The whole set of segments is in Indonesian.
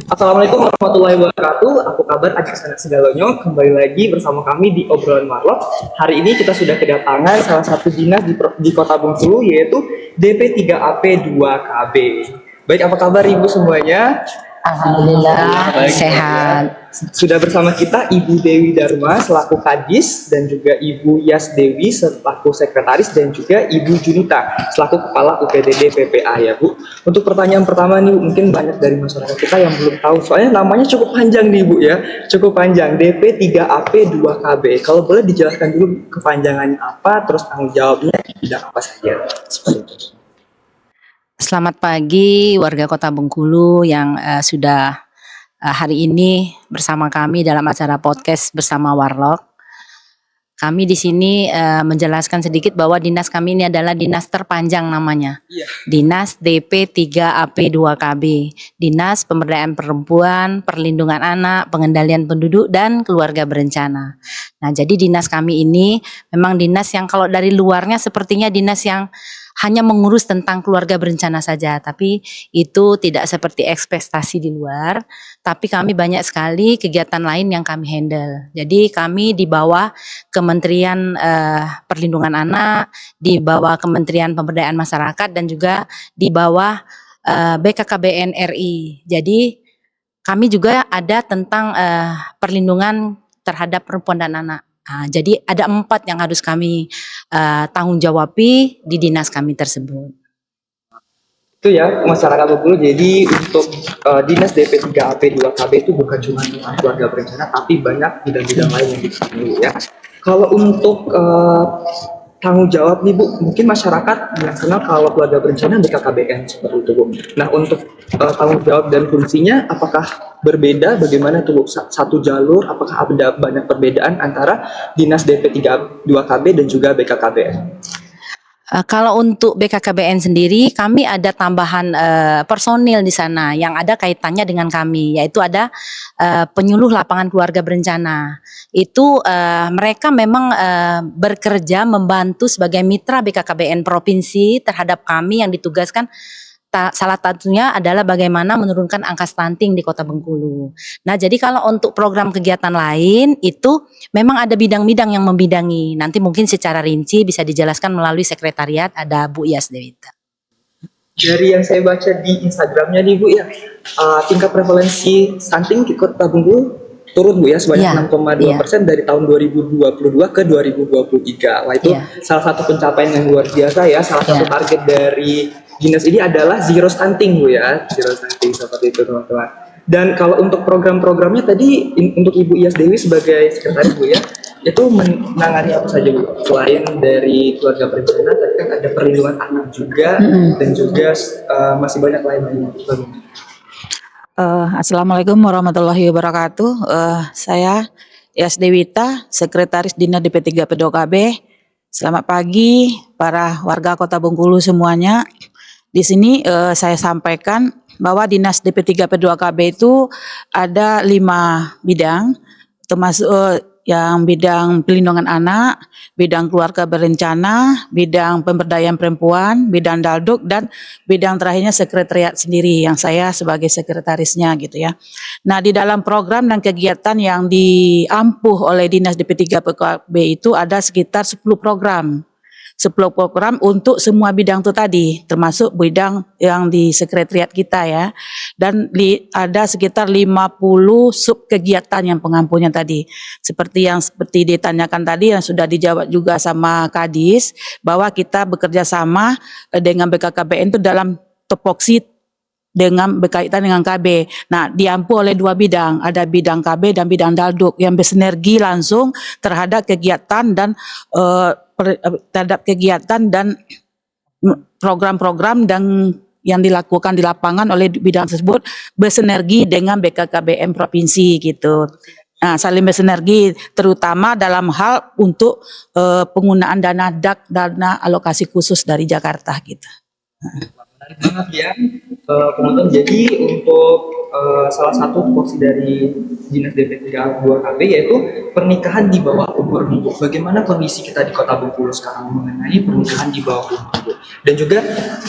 Assalamualaikum warahmatullahi wabarakatuh. Apa kabar adik sanak segalonyo? Kembali lagi bersama kami di obrolan Warlock. Hari ini kita sudah kedatangan salah satu dinas di Kota Bengkulu, yaitu DP3AP2KB. Baik, apa kabar Ibu semuanya? Alhamdulillah sehat. Sudah bersama kita Ibu Dewi Dharma selaku Kadis, dan juga Ibu Yas Dewi selaku Sekretaris, dan juga Ibu Junita selaku Kepala UPDD PPA ya Bu. Untuk pertanyaan pertama nih, mungkin banyak dari masyarakat kita yang belum tahu, soalnya namanya cukup panjang nih Bu ya, cukup panjang, DP3AP2KB. Kalau boleh dijelaskan dulu kepanjangannya apa, terus tanggung jawabnya di bidang apa saja. Seperti itu. Selamat pagi warga Kota Bengkulu yang sudah hari ini bersama kami dalam acara podcast bersama Warlock. Kami di sini menjelaskan sedikit bahwa dinas kami ini adalah dinas terpanjang namanya. Dinas DP3AP2KB, Dinas Pemberdayaan Perempuan, Perlindungan Anak, Pengendalian Penduduk dan Keluarga Berencana. Nah, jadi dinas kami ini memang dinas yang kalau dari luarnya sepertinya dinas yang hanya mengurus tentang keluarga berencana saja, tapi itu tidak seperti ekspektasi di luar. Tapi kami banyak sekali kegiatan lain yang kami handle. Jadi kami di bawah Kementerian Perlindungan Anak, di bawah Kementerian Pemberdayaan Masyarakat, dan juga di bawah BKKBN RI. Jadi kami juga ada tentang perlindungan terhadap perempuan dan anak. Nah, jadi ada 4 yang harus kami tanggung jawabi di dinas kami tersebut. Itu ya masyarakat Bengkulu. Jadi untuk dinas DP3AP2KB itu bukan cuma tentang keluarga berencana, tapi banyak bidang-bidang lain yang ditangani ya. Kalau untuk tanggung jawab nih Bu, mungkin masyarakat yang kenal kalau keluarga berencana BKKBN seperti itu Bu. Nah, untuk tanggung jawab dan fungsinya apakah berbeda? Bagaimana tuh Bu? Satu jalur, apakah ada banyak perbedaan antara dinas DP3A2KB dan juga BKKBN? Kalau untuk BKKBN sendiri, kami ada tambahan personil di sana yang ada kaitannya dengan kami, yaitu ada penyuluh lapangan keluarga berencana. Itu mereka memang bekerja membantu sebagai mitra BKKBN provinsi terhadap kami yang ditugaskan. Salah satunya adalah bagaimana menurunkan angka stunting di Kota Bengkulu. Nah, jadi kalau untuk program kegiatan lain itu memang ada bidang-bidang yang membidangi. Nanti mungkin secara rinci bisa dijelaskan melalui sekretariat, ada Bu Yas Dewi. Dari yang saya baca di Instagramnya nih Bu ya, tingkat prevalensi stunting di Kota Bengkulu turun Bu ya, sebanyak 6,2% dari tahun 2022 ke 2023. Wah, itu salah satu pencapaian yang luar biasa ya. Salah satu target dari dinas ini adalah zero stunting Bu ya, zero stunting seperti itu teman-teman. Dan kalau untuk program-programnya tadi untuk Ibu Yas Dewi sebagai sekretaris Bu ya, itu menangani apa saja Bu? Selain dari keluarga berencana, tadi kan ada perlindungan anak juga, dan juga masih banyak lain-lainnya. Assalamualaikum warahmatullahi wabarakatuh. Saya Yas Dewita, Sekretaris Dinas DP3AP2KB. Selamat pagi para warga Kota Bengkulu semuanya. Di sini saya sampaikan bahwa Dinas DP3AP2KB itu ada 5 bidang, termasuk yang bidang pelindungan anak, bidang keluarga berencana, bidang pemberdayaan perempuan, bidang dalduk, dan bidang terakhirnya sekretariat sendiri yang saya sebagai sekretarisnya gitu ya. Nah, di dalam program dan kegiatan yang diampuh oleh Dinas DP3AP2KB itu ada sekitar 10 program. 10 program untuk semua bidang itu tadi, termasuk bidang yang di sekretariat kita ya. Dan ada sekitar 50 sub kegiatan yang pengampunya tadi. Seperti ditanyakan tadi yang sudah dijawab juga sama Kadis, bahwa kita bekerja sama dengan BKKBN itu dalam topoksi dengan berkaitan dengan KB. Nah, diampu oleh 2 bidang, ada bidang KB dan bidang dalduk yang bersinergi langsung terhadap kegiatan dan program-program dan yang dilakukan di lapangan oleh bidang tersebut bersinergi dengan BKKBN provinsi gitu. Nah, saling bersinergi terutama dalam hal untuk penggunaan dana DAK, dana alokasi khusus dari Jakarta gitu. Menarik banget ya, teman-teman. Jadi untuk salah satu porsi dari Dinas DP3A2KB yaitu pernikahan di bawah umur. Bagaimana kondisi kita di Kota Bengkulu sekarang mengenai pernikahan di bawah umur, dan juga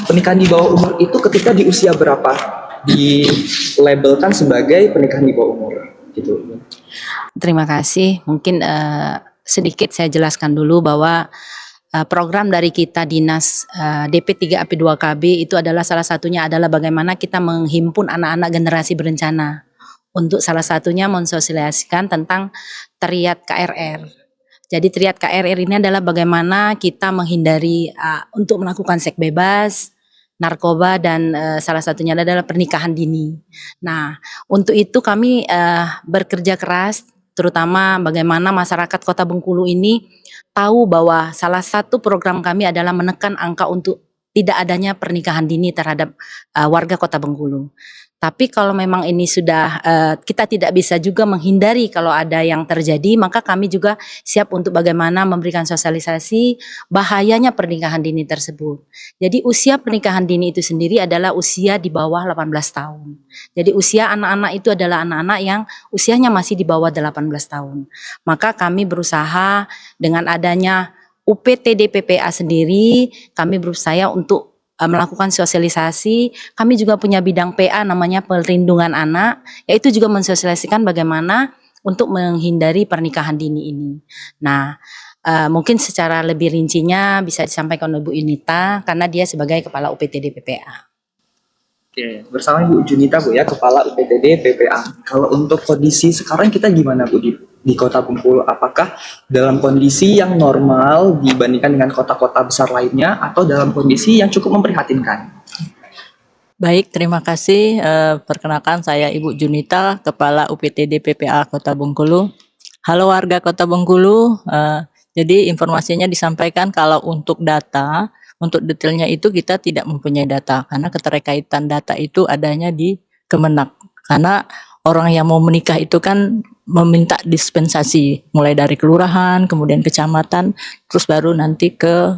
pernikahan di bawah umur itu ketika di usia berapa? dilabelkan sebagai pernikahan di bawah umur gitu. Terima kasih. Mungkin sedikit saya jelaskan dulu bahwa program dari kita Dinas DP3AP2KB itu adalah salah satunya adalah bagaimana kita menghimpun anak-anak generasi berencana untuk salah satunya mensosialisasikan tentang triad KRR. Jadi triad KRR ini adalah bagaimana kita menghindari untuk melakukan seks bebas, narkoba, dan salah satunya adalah pernikahan dini. Nah, untuk itu kami bekerja keras, terutama bagaimana masyarakat Kota Bengkulu ini tahu bahwa salah satu program kami adalah menekan angka untuk tidak adanya pernikahan dini terhadap warga Kota Bengkulu. Tapi kalau memang ini sudah kita tidak bisa juga menghindari kalau ada yang terjadi, maka kami juga siap untuk bagaimana memberikan sosialisasi bahayanya pernikahan dini tersebut. Jadi usia pernikahan dini itu sendiri adalah usia di bawah 18 tahun. Jadi usia anak-anak itu adalah anak-anak yang usianya masih di bawah 18 tahun. Maka kami berusaha dengan adanya UPTD PPA sendiri, kami berusaha untuk melakukan sosialisasi. Kami juga punya bidang PA namanya perlindungan anak, yaitu juga mensosialisasikan bagaimana untuk menghindari pernikahan dini ini. Nah, mungkin secara lebih rincinya bisa disampaikan oleh Bu Yunita karena dia sebagai Kepala UPTD PPA. Oke, bersama Ibu Junita Bu ya, Kepala UPTD PPA. Kalau untuk kondisi sekarang kita gimana Bu di Kota Bengkulu? Apakah dalam kondisi yang normal dibandingkan dengan kota-kota besar lainnya atau dalam kondisi yang cukup memprihatinkan? Baik, terima kasih. Perkenalkan saya Ibu Junita, Kepala UPTD PPA Kota Bengkulu. Halo warga Kota Bengkulu. Jadi informasinya disampaikan kalau untuk data, untuk detailnya itu kita tidak mempunyai data karena keterkaitan data itu adanya di Kemenak. Karena orang yang mau menikah itu kan meminta dispensasi mulai dari kelurahan, kemudian kecamatan, terus baru nanti ke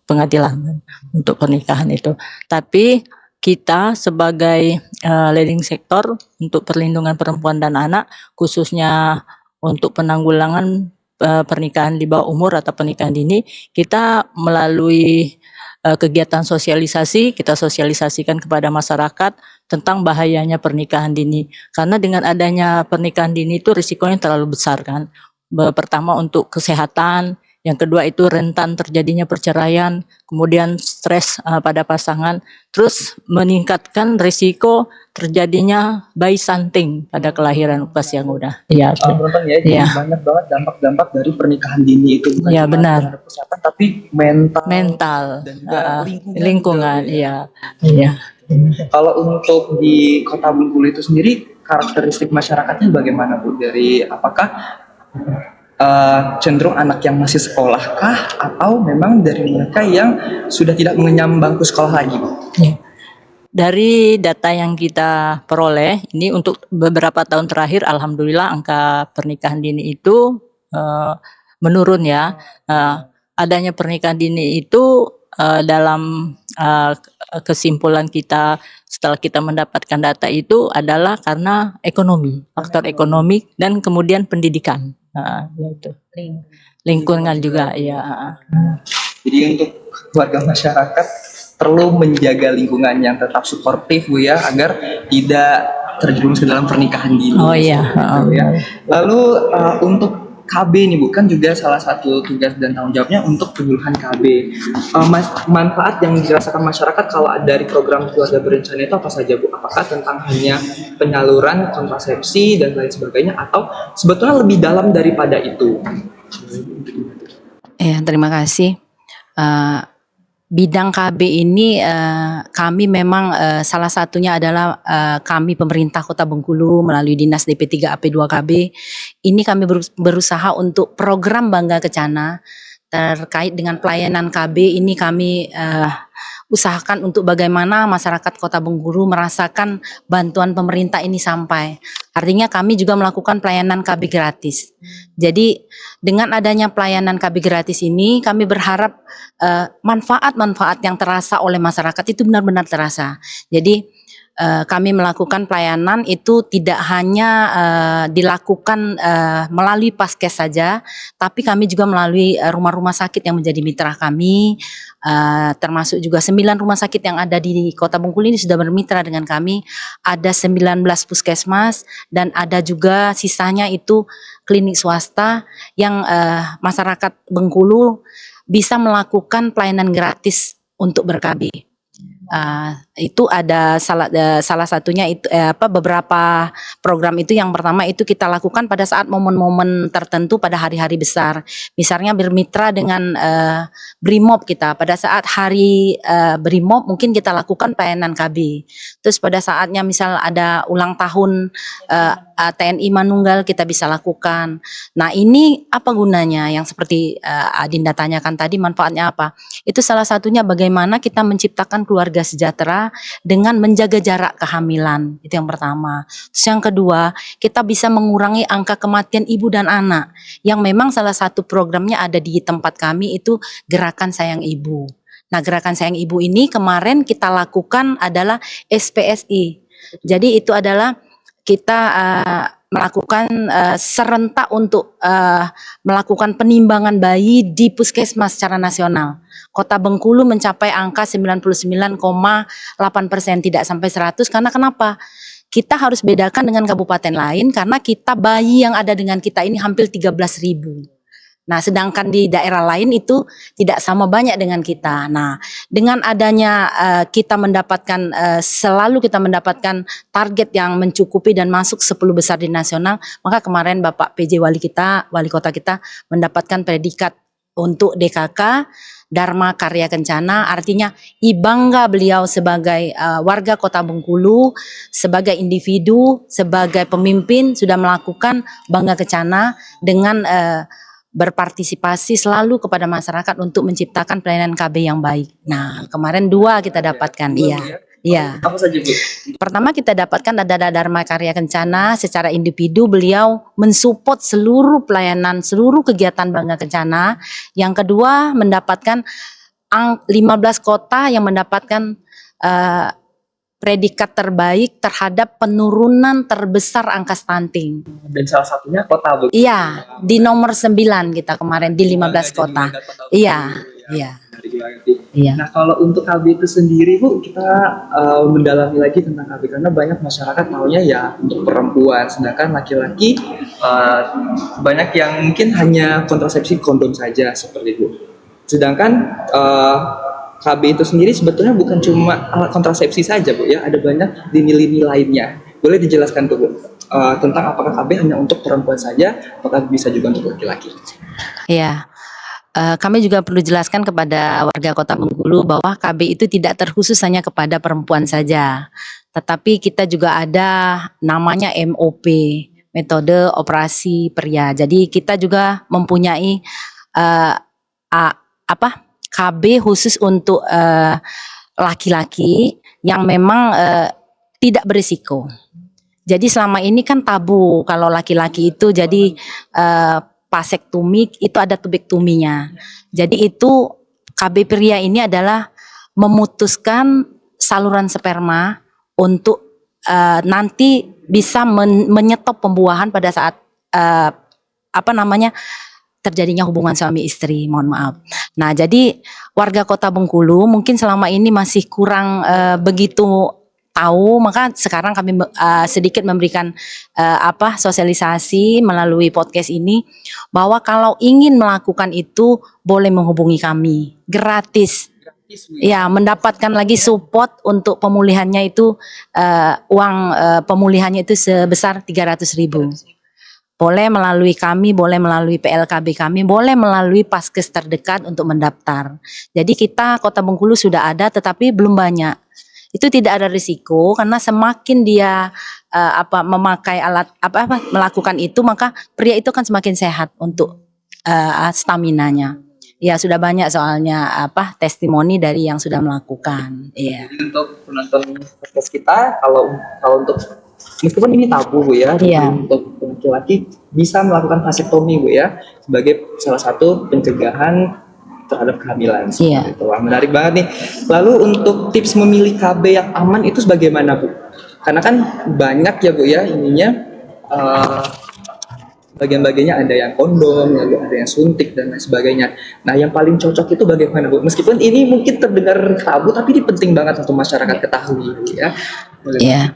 pengadilan untuk pernikahan itu. Tapi kita sebagai leading sektor untuk perlindungan perempuan dan anak, khususnya untuk penanggulangan pernikahan di bawah umur atau pernikahan dini, kita melalui kegiatan sosialisasi, kita sosialisasikan kepada masyarakat tentang bahayanya pernikahan dini. Karena dengan adanya pernikahan dini itu risikonya terlalu besar kan. Pertama untuk kesehatan, yang kedua itu rentan terjadinya perceraian, kemudian stres pada pasangan, terus meningkatkan risiko terjadinya bayi stunting pada kelahiran usia muda. Ya, banyak banget dampak-dampak dari pernikahan dini itu, bukan cuma benar. Terhadap kesehatan tapi mental dan juga lingkungan. Iya. Kalau untuk di Kota Bengkulu itu sendiri karakteristik masyarakatnya bagaimana Bu? Dari apakah cenderung anak yang masih sekolah kah atau memang dari mereka yang sudah tidak mengenyam bangku sekolah lagi Bu? Ya. Dari data yang kita peroleh, ini untuk beberapa tahun terakhir, alhamdulillah angka pernikahan dini itu menurun ya. Adanya pernikahan dini itu dalam kesimpulan kita setelah kita mendapatkan data itu adalah karena ekonomi, faktor ekonomi dan kemudian pendidikan. Yaitu lingkungan juga ya. Jadi untuk warga masyarakat perlu menjaga lingkungan yang tetap suportif Bu ya, agar tidak terjerumus ke dalam pernikahan dini. Oh iya. Ya. Lalu untuk KB nih Bu, kan juga salah satu tugas dan tanggung jawabnya untuk penyuluhan KB. Manfaat yang dirasakan masyarakat kalau dari program keluarga berencana itu apa saja Bu? Apakah tentang hanya penyaluran kontrasepsi dan lain sebagainya atau sebetulnya lebih dalam daripada itu? Ya, terima kasih. Bidang KB ini kami memang salah satunya adalah kami pemerintah Kota Bengkulu melalui Dinas DP3AP2KB ini kami berusaha untuk program Bangga Kencana terkait dengan pelayanan KB ini kami usahakan untuk bagaimana masyarakat Kota Bengkulu merasakan bantuan pemerintah ini sampai. Artinya kami juga melakukan pelayanan KB gratis. Jadi dengan adanya pelayanan KB gratis ini kami berharap manfaat-manfaat yang terasa oleh masyarakat itu benar-benar terasa. Jadi kami melakukan pelayanan itu tidak hanya dilakukan melalui Paskes saja, tapi kami juga melalui rumah-rumah sakit yang menjadi mitra kami, termasuk juga 9 rumah sakit yang ada di Kota Bengkulu ini sudah bermitra dengan kami. Ada 19 puskesmas dan ada juga sisanya itu klinik swasta yang masyarakat Bengkulu bisa melakukan pelayanan gratis untuk ber-KB. Itu ada salah satunya itu beberapa program itu. Yang pertama itu kita lakukan pada saat momen-momen tertentu pada hari-hari besar. Misalnya bermitra dengan Brimob kita. Pada saat hari Brimob mungkin kita lakukan pelayanan KB. Terus pada saatnya misal ada ulang tahun TNI Manunggal kita bisa lakukan. Nah, ini apa gunanya yang seperti Adinda tanyakan tadi, manfaatnya apa? Itu salah satunya bagaimana kita menciptakan keluarga sejahtera dengan menjaga jarak kehamilan. Itu yang pertama. Terus yang kedua, kita bisa mengurangi angka kematian ibu dan anak. Yang memang salah satu programnya ada di tempat kami itu Gerakan Sayang Ibu. Nah, Gerakan Sayang Ibu ini kemarin kita lakukan adalah SPSI. Jadi itu adalah kita melakukan serentak untuk melakukan penimbangan bayi di puskesmas secara nasional. Kota Bengkulu mencapai angka 99,8%, tidak sampai 100. Karena kenapa? Kita harus bedakan dengan kabupaten lain karena kita bayi yang ada dengan kita ini hampir 13.000. Nah, sedangkan di daerah lain itu tidak sama banyak dengan kita. Nah, dengan adanya kita mendapatkan selalu kita mendapatkan target yang mencukupi dan masuk 10 besar di nasional, maka kemarin Bapak PJ wali kota kita mendapatkan predikat untuk DKK Dharma Karya Kencana, artinya bangga beliau sebagai warga Kota Bengkulu, sebagai individu, sebagai pemimpin sudah melakukan Bangga Kencana dengan berpartisipasi selalu kepada masyarakat untuk menciptakan pelayanan KB yang baik. Nah, kemarin 2 kita dapatkan, iya. Apa saja, Bu? Pertama kita dapatkan ada Dharma Karya Kencana, secara individu beliau mensupport seluruh pelayanan, seluruh kegiatan Bangga Kencana. Yang kedua mendapatkan 15 kota yang mendapatkan predikat terbaik terhadap penurunan terbesar angka stunting. Dan salah satunya Kota Bengkulu. Iya, di nomor 9 kita kemarin di 15 kota. Iya. Nah, kalau untuk KB itu sendiri, Bu, kita mendalami lagi tentang KB karena banyak masyarakat maunya ya untuk perempuan, sedangkan laki-laki banyak yang mungkin hanya kontrasepsi kondom saja seperti itu. Sedangkan KB itu sendiri sebetulnya bukan cuma alat kontrasepsi saja, Bu, ya, ada banyak lini-lini lainnya. Boleh dijelaskan tuh, Bu, tentang apakah KB hanya untuk perempuan saja, apakah bisa juga untuk laki-laki? Iya. Kami juga perlu jelaskan kepada warga Kota Bengkulu bahwa KB itu tidak terkhusus hanya kepada perempuan saja, tetapi kita juga ada namanya MOP, metode operasi pria. Jadi kita juga mempunyai KB khusus untuk laki-laki yang memang tidak berisiko. Jadi selama ini kan tabu kalau laki-laki itu jadi vasektomi itu ada tubektominya. Jadi itu KB pria ini adalah memutuskan saluran sperma untuk nanti bisa menyetop pembuahan pada saat terjadinya hubungan suami istri, mohon maaf. Nah, jadi warga Kota Bengkulu mungkin selama ini masih kurang begitu tahu, maka sekarang kami sedikit memberikan sosialisasi melalui podcast ini bahwa kalau ingin melakukan itu boleh menghubungi kami gratis. Ya, mendapatkan lagi support untuk pemulihannya itu uang pemulihannya itu sebesar 300.000. Boleh melalui kami, boleh melalui PLKB kami, boleh melalui Paskes terdekat untuk mendaftar. Jadi kita Kota Bengkulu sudah ada tetapi belum banyak. Itu tidak ada risiko karena semakin dia memakai alat melakukan itu, maka pria itu kan semakin sehat untuk staminanya. Ya, sudah banyak soalnya testimoni dari yang sudah melakukan. Iya. Jadi untuk penonton podcast kita, kalau untuk meskipun ini tabu, Bu, ya, untuk laki-laki bisa melakukan vasektomi, Bu, ya, sebagai salah satu pencegahan terhadap kehamilan. Iya. Itu menarik banget nih. Lalu untuk tips memilih KB yang aman itu bagaimana, Bu? Karena kan banyak ya, Bu, ya, ininya bagian-bagiannya ada yang kondom, lalu ada yang suntik dan lain sebagainya. Nah, yang paling cocok itu bagaimana, Bu? Meskipun ini mungkin terdengar tabu, tapi ini penting banget untuk masyarakat ketahui, ya. Ya,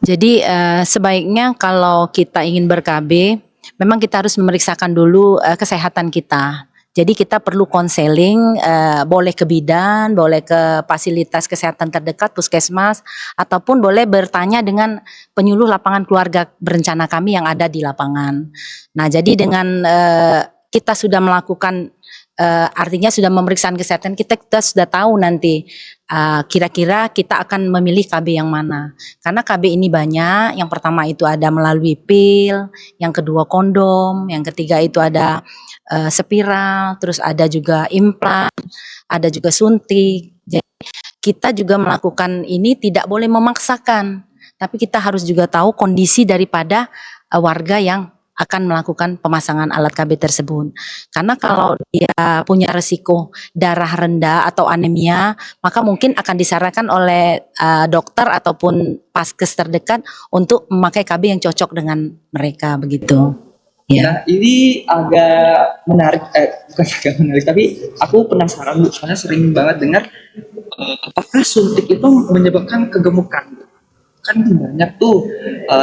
jadi sebaiknya kalau kita ingin ber-KB, memang kita harus memeriksakan dulu kesehatan kita. Jadi kita perlu konseling, boleh ke bidan, boleh ke fasilitas kesehatan terdekat, puskesmas, ataupun boleh bertanya dengan penyuluh lapangan keluarga berencana kami yang ada di lapangan. Nah, jadi dengan kita sudah melakukan, artinya sudah memeriksa kesehatan kita sudah tahu nanti kira-kira kita akan memilih KB yang mana. Karena KB ini banyak, yang pertama itu ada melalui pil, yang kedua kondom, yang ketiga itu ada spiral, terus ada juga implan, ada juga suntik. Jadi kita juga melakukan ini tidak boleh memaksakan, tapi kita harus juga tahu kondisi daripada warga yang akan melakukan pemasangan alat KB tersebut. Karena kalau dia punya resiko darah rendah atau anemia, maka mungkin akan disarankan oleh dokter ataupun paskes terdekat untuk memakai KB yang cocok dengan mereka, begitu. Ya. Nah, ini agak menarik, bukan agak menarik, tapi aku penasaran, Bu, soalnya sering banget dengar apakah suntik itu menyebabkan kegemukan. Kan banyak tuh,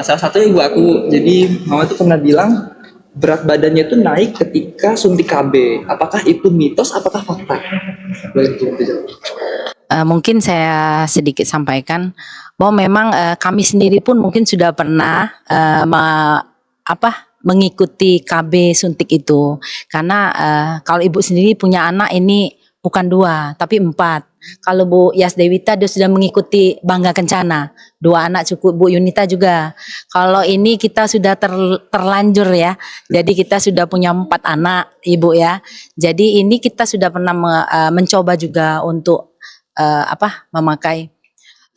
salah satunya ibu aku, jadi mama tuh pernah bilang berat badannya itu naik ketika suntik KB. Apakah itu mitos, apakah fakta? Boleh dijawab. Mungkin saya sedikit sampaikan bahwa memang kami sendiri pun mungkin sudah pernah mengikuti KB suntik itu, karena kalau ibu sendiri punya anak ini bukan 2 tapi 4. Kalau Bu Yasdewita dia sudah mengikuti Bangga Kencana, 2 anak cukup. Bu Yunita juga. Kalau ini kita sudah terlanjur ya, jadi kita sudah punya 4 anak ibu ya. Jadi ini kita sudah pernah mencoba juga untuk memakai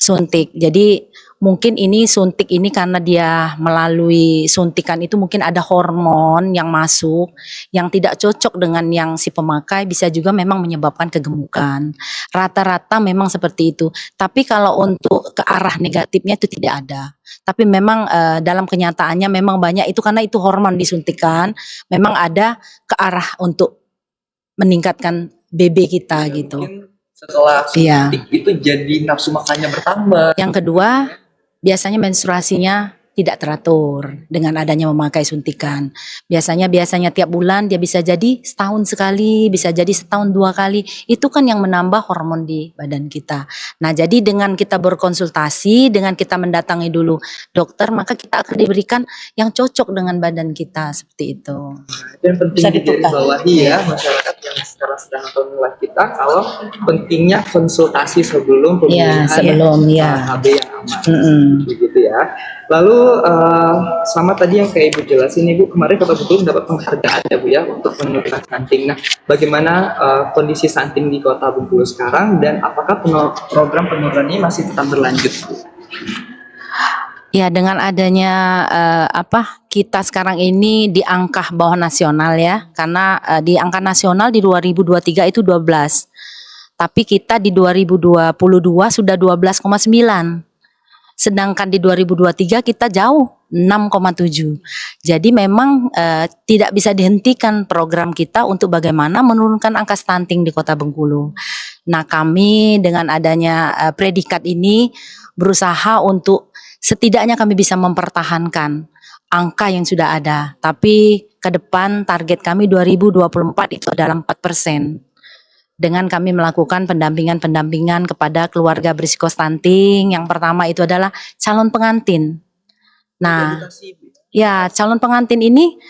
suntik. Jadi mungkin ini suntik ini karena dia melalui suntikan itu mungkin ada hormon yang masuk yang tidak cocok dengan yang si pemakai, bisa juga memang menyebabkan kegemukan. Rata-rata memang seperti itu. Tapi kalau untuk ke arah negatifnya itu tidak ada. Tapi memang dalam kenyataannya memang banyak itu karena itu hormon disuntikan, memang ada ke arah untuk meningkatkan BB kita gitu. Mungkin setelah suntik itu jadi nafsu makannya bertambah. Yang kedua, biasanya menstruasinya tidak teratur dengan adanya memakai suntikan. Biasanya tiap bulan dia bisa jadi setahun sekali, bisa jadi setahun 2 kali. Itu kan yang menambah hormon di badan kita. Nah, jadi dengan kita berkonsultasi, dengan kita mendatangi dulu dokter, maka kita akan diberikan yang cocok dengan badan kita, seperti itu. Dan penting digarisbawahi ya masyarakat yang sekarang sedang nonton live kita, kalau pentingnya konsultasi sebelum pemilihan KB yang aman. Begitu ya. Lalu sama tadi yang kayak Ibu jelasin, Ibu kemarin Kota Bengkulu dapat penghargaan ya Bu ya untuk penurunan stunting. Nah, bagaimana kondisi stunting di Kota Bengkulu sekarang dan apakah program penurunan ini masih tetap berlanjut, Bu? Ya, dengan adanya kita sekarang ini di angka bawah nasional ya, karena di angka nasional di 2023 itu 12. Tapi kita di 2022 sudah 12,9. Sedangkan di 2023 kita jauh 6,7. Jadi memang tidak bisa dihentikan program kita untuk bagaimana menurunkan angka stunting di Kota Bengkulu. Nah, kami dengan adanya predikat ini berusaha untuk setidaknya kami bisa mempertahankan angka yang sudah ada. Tapi ke depan target kami 2024 itu adalah 4%. Dengan kami melakukan pendampingan kepada keluarga berisiko stunting. Yang pertama itu adalah calon pengantin. Nah, ya calon pengantin ini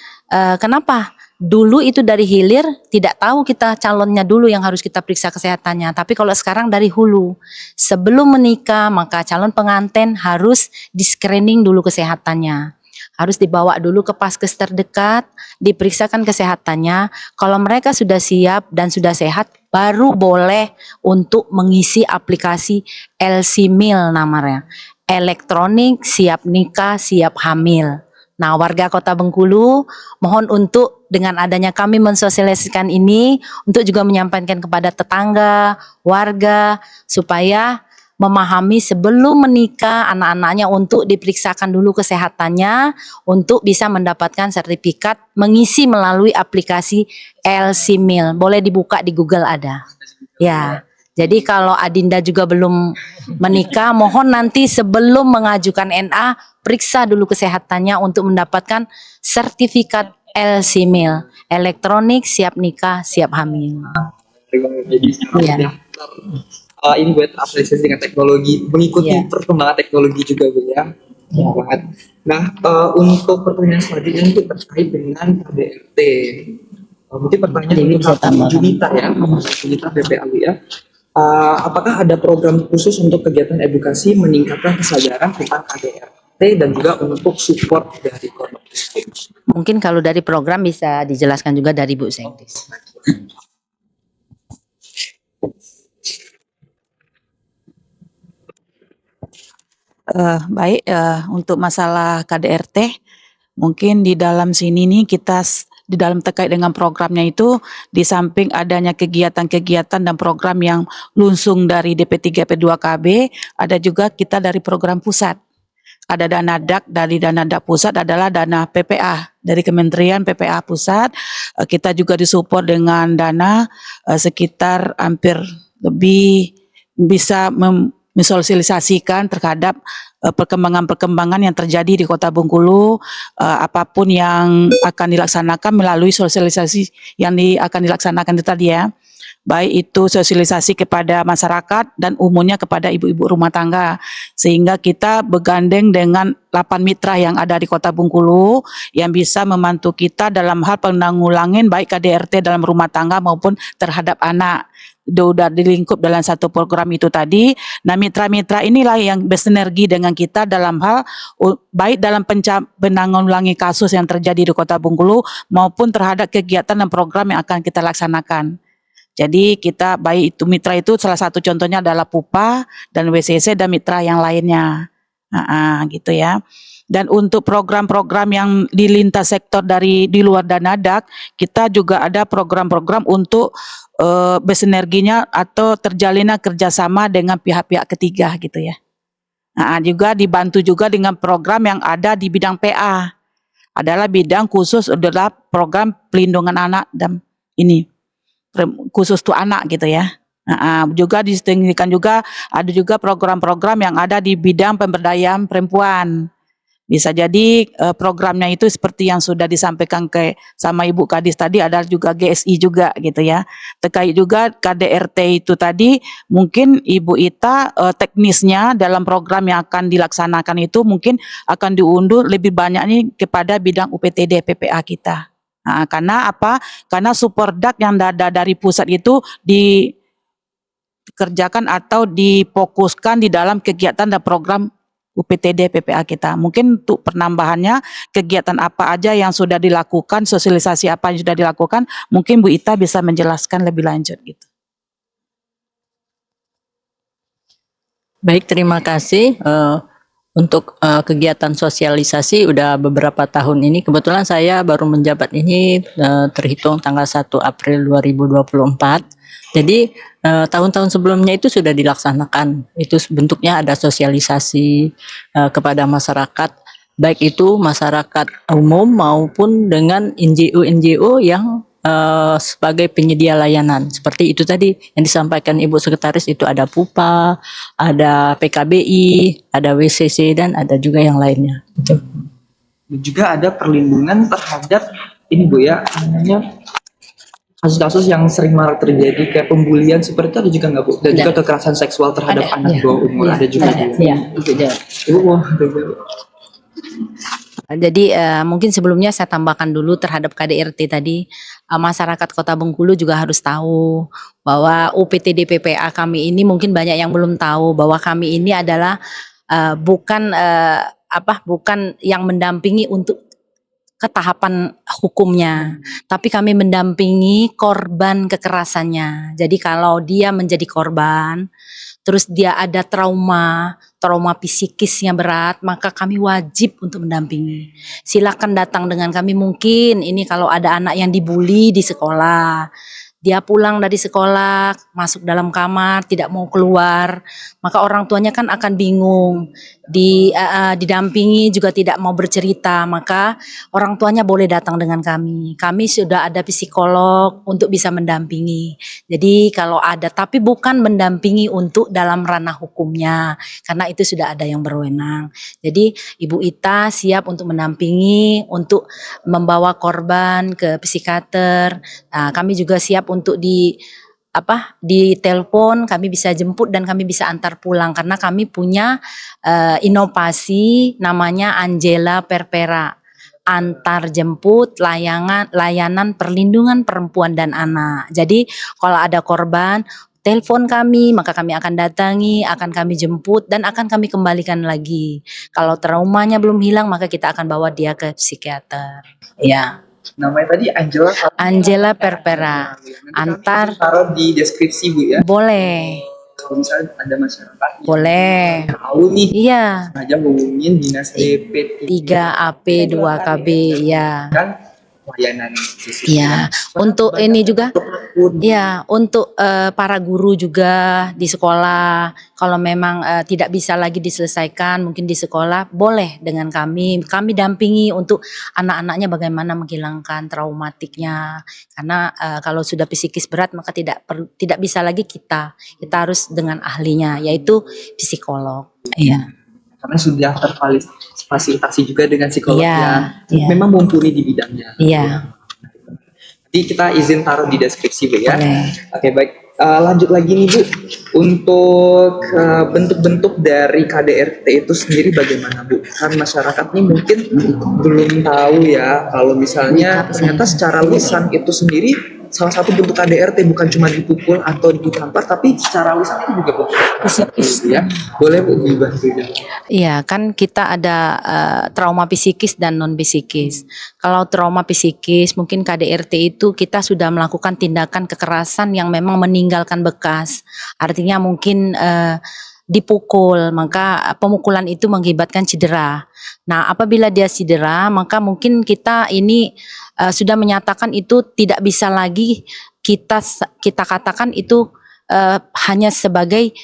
kenapa? Dulu itu dari hilir tidak tahu kita calonnya dulu yang harus kita periksa kesehatannya. Tapi kalau sekarang dari hulu. Sebelum menikah maka calon pengantin harus di-screening dulu kesehatannya. Harus dibawa dulu ke paskes terdekat, diperiksakan kesehatannya. Kalau mereka sudah siap dan sudah sehat, baru boleh untuk mengisi aplikasi LC-MIL namanya. Elektronik siap nikah, siap hamil. Nah, warga Kota Bengkulu mohon untuk dengan adanya kami mensosialisasikan ini untuk juga menyampaikan kepada tetangga, warga supaya memahami sebelum menikah anak-anaknya untuk diperiksakan dulu kesehatannya untuk bisa mendapatkan sertifikat mengisi melalui aplikasi LCMIL. Boleh dibuka di Google ada. Ya. Jadi kalau Adinda juga belum menikah, mohon nanti sebelum mengajukan NA periksa dulu kesehatannya untuk mendapatkan sertifikat LCMIL, elektronik siap nikah, siap hamil. Jadi Iya. ini buat apresiasi dengan teknologi, mengikuti Iya. perkembangan teknologi juga Bu ya. Benar banget. Nah, untuk pertanyaan selanjutnya itu terkait dengan KDRT. Mungkin pertanyaan Dewi untuk bisa tambahkan. Junita ya, Junita BPAU ya. Apakah ada program khusus untuk kegiatan edukasi meningkatkan kesadaran tentang KDRT dan juga untuk support dari korban? Mungkin kalau dari program bisa dijelaskan juga dari Bu Sengkis. Baik, untuk masalah KDRT, mungkin di dalam sini nih di dalam terkait dengan programnya itu, di samping adanya kegiatan-kegiatan dan program yang lunsung dari DP3P2KB, ada juga kita dari program pusat. Ada dana DAK, dari dana DAK pusat adalah dana PPA, dari Kementerian PPA pusat. Kita juga disupport dengan dana sekitar hampir lebih bisa mensosialisasikan terhadap perkembangan-perkembangan yang terjadi di Kota Bengkulu, apapun yang akan dilaksanakan melalui sosialisasi yang akan dilaksanakan itu tadi ya. Baik itu sosialisasi kepada masyarakat dan umumnya kepada ibu-ibu rumah tangga, sehingga kita bergandeng dengan 8 mitra yang ada di Kota Bengkulu yang bisa membantu kita dalam hal penanggulangan baik KDRT dalam rumah tangga maupun terhadap anak. Sudah dilingkup dalam satu program itu tadi. Nah, mitra-mitra inilah yang bersinergi dengan kita dalam hal baik dalam menanggulangi kasus yang terjadi di Kota Bengkulu maupun terhadap kegiatan dan program yang akan kita laksanakan. Jadi kita baik itu mitra itu salah satu contohnya adalah PUPA dan WCC dan mitra yang lainnya, gitu ya. Dan untuk program-program yang di lintas sektor di luar dana DAK, kita juga ada program-program untuk bersinerginya atau terjalinnya kerjasama dengan pihak-pihak ketiga gitu ya. Juga dibantu juga dengan program yang ada di bidang PA, adalah bidang khusus adalah program pelindungan anak dan ini khusus tuh anak gitu ya. Juga distingsikan juga ada juga program-program yang ada di bidang pemberdayaan perempuan. Bisa jadi programnya itu seperti yang sudah disampaikan sama Ibu Kadis tadi, ada juga GSI juga gitu ya. Terkait juga KDRT itu tadi, mungkin Ibu Ita teknisnya dalam program yang akan dilaksanakan itu mungkin akan diunduh lebih banyak nih kepada bidang UPTD PPA kita. Karena apa? Karena superdak yang ada dari pusat itu dikerjakan atau difokuskan di dalam kegiatan dan program UPTD PPA kita. Mungkin untuk penambahannya kegiatan apa aja yang sudah dilakukan, sosialisasi apa yang sudah dilakukan, mungkin Bu Ita bisa menjelaskan lebih lanjut gitu. Baik, terima kasih. Untuk kegiatan sosialisasi udah beberapa tahun ini, kebetulan saya baru menjabat ini terhitung tanggal 1 April 2024. Jadi tahun-tahun sebelumnya itu sudah dilaksanakan. Itu bentuknya ada sosialisasi kepada masyarakat, baik itu masyarakat umum maupun dengan NGO-NGO yang sebagai penyedia layanan. Seperti itu tadi yang disampaikan Ibu Sekretaris, itu ada PUPA, ada PKBI, ada WCC, dan ada juga yang lainnya. Dan juga ada perlindungan terhadap ini Bu ya, namanya kasus-kasus yang sering marak terjadi kayak pembulian seperti itu ada juga nggak Bu? Dan juga kekerasan seksual terhadap anak di bawah umur ada juga. Ibu mau Jadi mungkin sebelumnya saya tambahkan dulu terhadap KDRT tadi, masyarakat Kota Bengkulu juga harus tahu bahwa UPTD PPA kami ini mungkin banyak yang belum tahu bahwa kami ini adalah bukan yang mendampingi untuk ketahapan hukumnya, tapi kami mendampingi korban kekerasannya. Jadi kalau dia menjadi korban, terus dia ada trauma psikisnya berat, maka kami wajib untuk mendampingi. Silakan datang dengan kami, mungkin ini kalau ada anak yang dibully di sekolah, dia pulang dari sekolah, masuk dalam kamar, tidak mau keluar, maka orang tuanya kan akan bingung. Didampingi juga tidak mau bercerita, maka orang tuanya boleh datang dengan kami. Kami sudah ada psikolog untuk bisa mendampingi. Jadi kalau ada, tapi bukan mendampingi untuk dalam ranah hukumnya, karena itu sudah ada yang berwenang. Jadi Ibu Ita siap untuk mendampingi, untuk membawa korban ke psikiater. Nah, kami juga siap untuk di telepon, kami bisa jemput dan kami bisa antar pulang karena kami punya inovasi namanya Angela Perpera, antar jemput layanan perlindungan perempuan dan anak. Jadi kalau ada korban telepon kami, maka kami akan datangi, akan kami jemput dan akan kami kembalikan lagi. Kalau traumanya belum hilang, maka kita akan bawa dia ke psikiater. Ya. Namanya tadi Angela. Angela Perpera. Antar Taruh di deskripsi Bu ya. boleh. Kalau misalnya ada masyarakat yang Boleh. tahu nih, Iya. aja hubungin Dinas DP 3AP 2KB ya. kan layanan CCTV. Iya. Untuk ini juga ya, untuk para guru juga di sekolah, kalau memang tidak bisa lagi diselesaikan mungkin di sekolah, boleh dengan kami dampingi untuk anak-anaknya bagaimana menghilangkan traumatiknya. Karena kalau sudah psikis berat maka tidak bisa lagi kita harus dengan ahlinya, yaitu psikolog. Iya. Karena sudah terfasilitasi juga dengan psikolog Iya, yang iya. memang mumpuni di bidangnya. Iya. Jadi kita izin taruh di deskripsi Bu ya. Boleh. Oke baik. Lanjut lagi nih Bu, untuk bentuk-bentuk dari KDRT itu sendiri bagaimana Bu? Kan masyarakat ini mungkin belum tahu ya kalau misalnya ternyata secara lisan itu sendiri salah satu bentuk KDRT, bukan cuma dipukul atau ditampar, tapi secara lisan itu juga bentuk psikis ya. Boleh Bu dibantu ya? Iya, kan kita ada trauma psikis dan non psikis. Kalau trauma psikis, mungkin KDRT itu kita sudah melakukan tindakan kekerasan yang memang meninggalkan bekas. Artinya mungkin dipukul, maka pemukulan itu mengakibatkan cedera. Nah, apabila dia cedera, maka mungkin kita ini sudah menyatakan itu tidak bisa lagi kita katakan itu hanya sebagai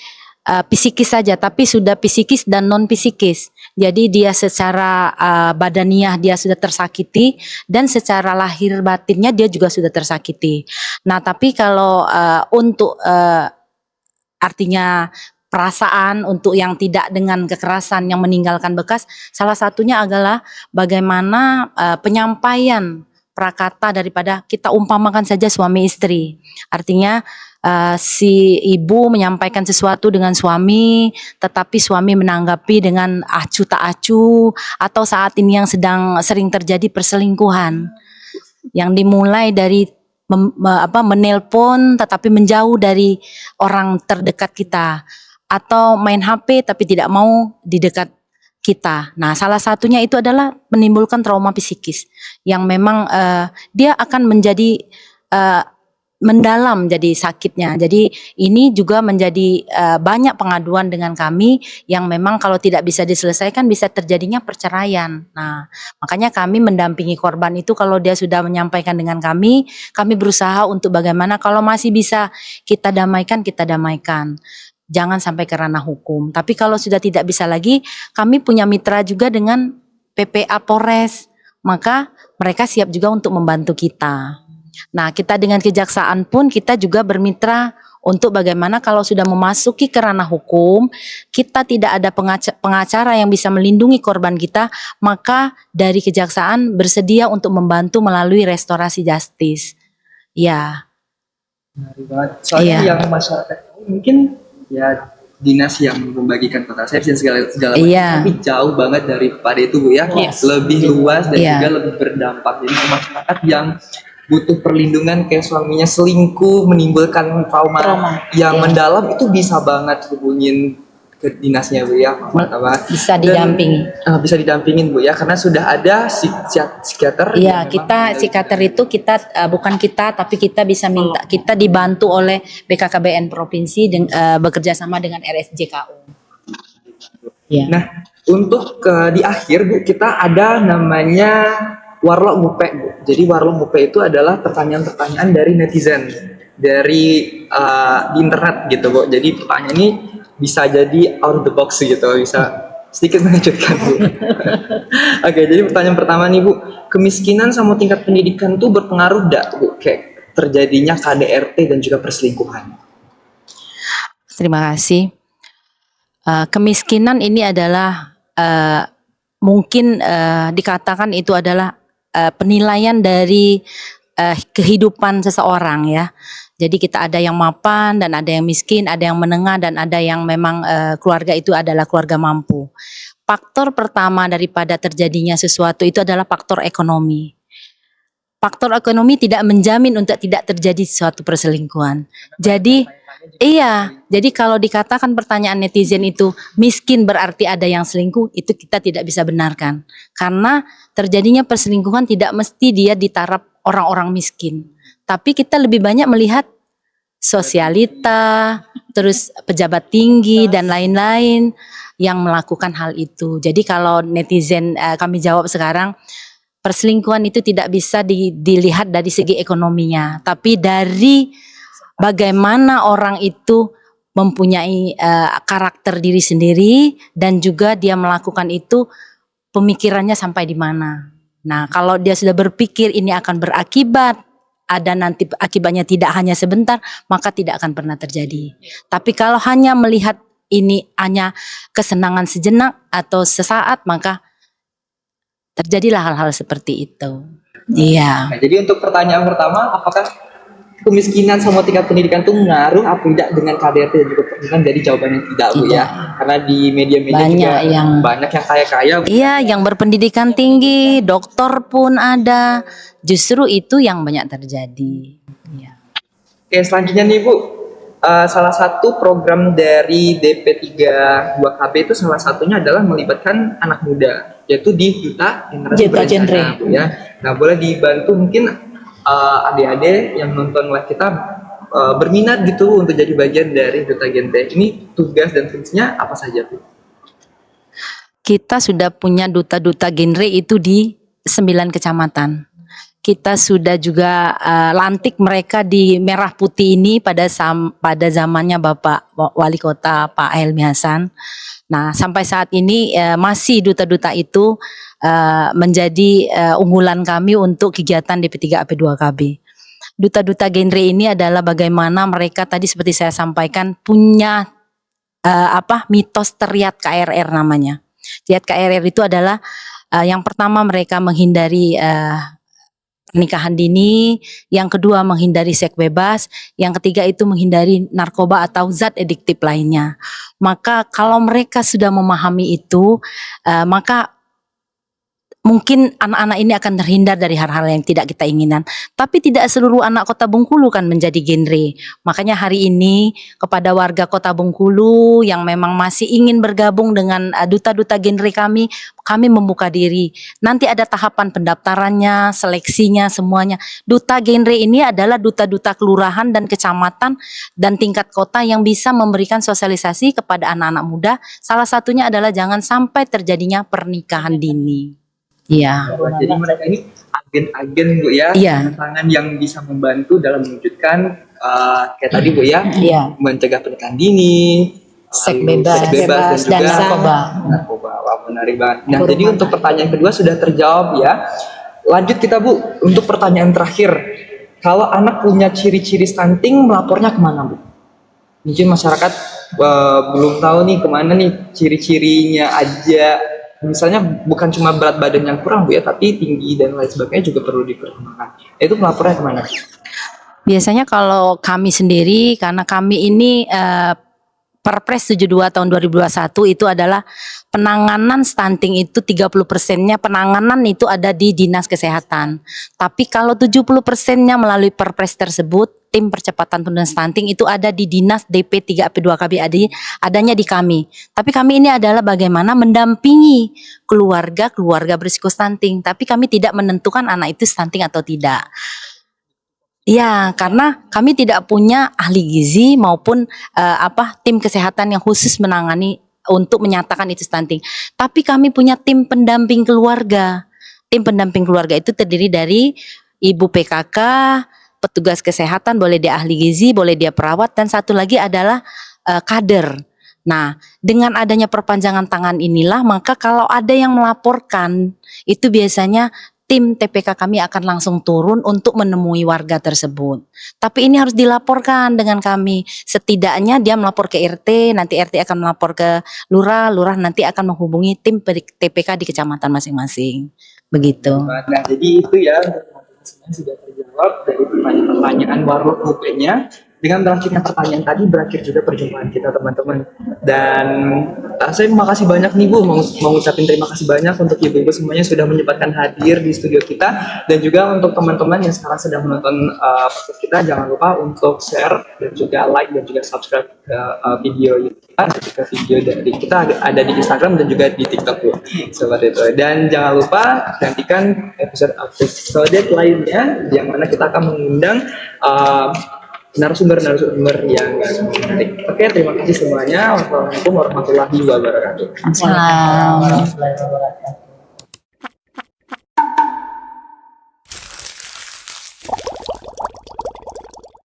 psikis saja, tapi sudah psikis dan non psikis. Jadi dia secara badaniah dia sudah tersakiti dan secara lahir batinnya dia juga sudah tersakiti. Nah, tapi kalau untuk artinya perasaan untuk yang tidak dengan kekerasan yang meninggalkan bekas, salah satunya adalah bagaimana penyampaian prakata daripada kita umpamakan saja suami istri. Artinya si ibu menyampaikan sesuatu dengan suami, tetapi suami menanggapi dengan acuh tak acuh, atau saat ini yang sering terjadi perselingkuhan yang dimulai dari menelpon tetapi menjauh dari orang terdekat kita, atau main HP tapi tidak mau di dekat kita. Nah, salah satunya itu adalah menimbulkan trauma psikis yang memang dia akan menjadi mendalam jadi sakitnya. Jadi ini juga menjadi banyak pengaduan dengan kami yang memang kalau tidak bisa diselesaikan bisa terjadinya perceraian. Nah, makanya kami mendampingi korban itu kalau dia sudah menyampaikan dengan kami berusaha untuk bagaimana kalau masih bisa kita damaikan, kita damaikan. Jangan sampai ke ranah hukum. Tapi kalau sudah tidak bisa lagi, kami punya mitra juga dengan PPA Polres. Maka mereka siap juga untuk membantu kita. Nah, kita dengan kejaksaan pun kita juga bermitra untuk bagaimana kalau sudah memasuki ke ranah hukum, kita tidak ada pengacara yang bisa melindungi korban kita, maka dari kejaksaan bersedia untuk membantu melalui restorasi justice. Ya. Menarik banget. Soalnya yang masyarakat mungkin ya dinas yang membagikan kontrasepsi dan segala macam, tapi jauh banget daripada itu Bu ya. Lebih luas dan juga lebih berdampak. Jadi masyarakat yang butuh perlindungan kayak suaminya selingkuh menimbulkan trauma yang mendalam itu bisa banget hubungin ke dinasnya Bu ya. Bisa didampingi. Bisa didampingin Bu ya, karena sudah ada psikiater. Iya, kita psikiater itu kita bukan kita, tapi kita bisa minta, kita dibantu oleh BKKBN provinsi bekerja sama dengan RSJKU. Ya. Nah, untuk di akhir Bu, kita ada namanya Warlock Mupe Bu. Jadi Warlock Mupe itu adalah pertanyaan-pertanyaan dari netizen. dari di internet gitu Bu. Jadi pertanyaan ini bisa jadi out of the box gitu, bisa sedikit mengejutkan Bu. Oke, jadi pertanyaan pertama nih Bu, kemiskinan sama tingkat pendidikan tuh berpengaruh enggak Bu? Kayak terjadinya KDRT dan juga perselingkuhan. Terima kasih. Kemiskinan ini adalah mungkin dikatakan itu adalah penilaian dari kehidupan seseorang ya. Jadi kita ada yang mapan dan ada yang miskin, ada yang menengah dan ada yang memang keluarga itu adalah keluarga mampu. Faktor pertama daripada terjadinya sesuatu itu adalah faktor ekonomi. Faktor ekonomi tidak menjamin untuk tidak terjadi suatu perselingkuhan. Jadi iya, jadi kalau dikatakan pertanyaan netizen itu miskin berarti ada yang selingkuh, itu kita tidak bisa benarkan. Karena terjadinya perselingkuhan tidak mesti dia ditaraf orang-orang miskin. Tapi kita lebih banyak melihat sosialita, terus pejabat tinggi dan lain-lain yang melakukan hal itu. Jadi kalau netizen kami jawab sekarang, perselingkuhan itu tidak bisa dilihat dari segi ekonominya, tapi dari bagaimana orang itu mempunyai karakter diri sendiri dan juga dia melakukan itu pemikirannya sampai di mana. Nah, kalau dia sudah berpikir ini akan berakibat, ada nanti akibatnya tidak hanya sebentar, maka tidak akan pernah terjadi. Tapi kalau hanya melihat ini hanya kesenangan sejenak atau sesaat, maka terjadilah hal-hal seperti itu. Iya. Nah, jadi untuk pertanyaan pertama, apakah kemiskinan sama tingkat pendidikan itu ngaruh apa tidak dengan KDRT dan juga pernikahan? Dari jawabannya tidak Bu ya, karena di media-media juga banyak yang kaya-kaya. Iya, yang berpendidikan tinggi, dokter pun ada. Justru itu yang banyak terjadi. Ya. Oke, selanjutnya nih Bu, salah satu program dari DP3 2KB itu salah satunya adalah melibatkan anak muda, yaitu di Duta Generasi Berencana Bu ya. Nah, boleh dibantu mungkin adik-adik yang nonton live kita berminat gitu untuk jadi bagian dari Duta Genre. Ini tugas dan fungsinya apa saja Bu? Kita sudah punya duta-duta genre itu di 9 kecamatan. Kita sudah juga lantik mereka di merah putih ini pada zamannya Bapak Wali Kota Pak Helmi Hasan. Nah, sampai saat ini masih duta-duta itu menjadi unggulan kami untuk kegiatan DP3AP2KB. Duta-duta genre ini adalah bagaimana mereka tadi seperti saya sampaikan punya mitos teriat KRR namanya. Teriat KRR itu adalah yang pertama mereka menghindari pernikahan dini, yang kedua menghindari seks bebas, yang ketiga itu menghindari narkoba atau zat adiktif lainnya. Maka kalau mereka sudah memahami itu, maka mungkin anak-anak ini akan terhindar dari hal-hal yang tidak kita inginkan. Tapi tidak seluruh anak Kota Bengkulu kan menjadi genre. Makanya hari ini kepada warga Kota Bengkulu yang memang masih ingin bergabung dengan duta-duta genre kami membuka diri. Nanti ada tahapan pendaftarannya, seleksinya, semuanya. Duta genre ini adalah duta-duta kelurahan dan kecamatan dan tingkat kota yang bisa memberikan sosialisasi kepada anak-anak muda. Salah satunya adalah jangan sampai terjadinya pernikahan dini. Iya. Jadi mereka ini agen-agen Bu ya, tangan yang bisa membantu dalam mewujudkan kayak tadi Bu ya, mencegah pernikahan dini, seks bebas dan narkoba. Wah, menarik banget. Nah, jadi untuk pertanyaan kedua sudah terjawab ya. Lanjut kita Bu, untuk pertanyaan terakhir. Kalau anak punya ciri-ciri stunting, melapornya kemana Bu? Mungkin masyarakat belum tahu nih kemana nih ciri-cirinya aja. Misalnya bukan cuma berat badan yang kurang Bu ya, tapi tinggi dan lain sebagainya juga perlu dipertimbangkan. Itu melapornya kemana? Biasanya kalau kami sendiri, karena kami ini Perpres 72 tahun 2021 itu adalah penanganan stunting itu 30%-nya penanganan itu ada di Dinas Kesehatan. Tapi kalau 70%-nya melalui Perpres tersebut, tim percepatan penurunan stunting itu ada di Dinas DP3AP2KB, adanya di kami. Tapi kami ini adalah bagaimana mendampingi keluarga berisiko stunting. Tapi kami tidak menentukan anak itu stunting atau tidak. Ya, karena kami tidak punya ahli gizi maupun tim kesehatan yang khusus menangani untuk menyatakan itu stunting. Tapi kami punya tim pendamping keluarga. Tim pendamping keluarga itu terdiri dari ibu PKK, petugas kesehatan, boleh dia ahli gizi, boleh dia perawat, dan satu lagi adalah kader. Nah, dengan adanya perpanjangan tangan inilah, maka kalau ada yang melaporkan, itu biasanya tim TPK kami akan langsung turun untuk menemui warga tersebut. Tapi ini harus dilaporkan dengan kami. Setidaknya dia melapor ke RT, nanti RT akan melapor ke lurah, lurah nanti akan menghubungi tim TPK di kecamatan masing-masing. Begitu. Nah, jadi itu ya, semuanya sudah terjawab dari pertanyaan Warlock UP-nya. Dengan berakhirnya pertanyaan tadi, berakhir juga perjumpaan kita teman-teman. Dan saya makasih banyak nih Bu, mau ngucapin terima kasih banyak untuk ibu-ibu semuanya sudah menyempatkan hadir di studio kita. Dan juga untuk teman-teman yang sekarang sedang menonton podcast kita, jangan lupa untuk share dan juga like dan juga subscribe ke video YouTube kita, ke video dari kita ada di Instagram dan juga di TikTok Bu. Seperti itu. Dan jangan lupa nantikan episode lainnya yang mana kita akan mengundang narasumber yang menarik. Oke, terima kasih semuanya. Wassalamualaikum warahmatullahi wabarakatuh. Assalamualaikum warahmatullahi wabarakatuh.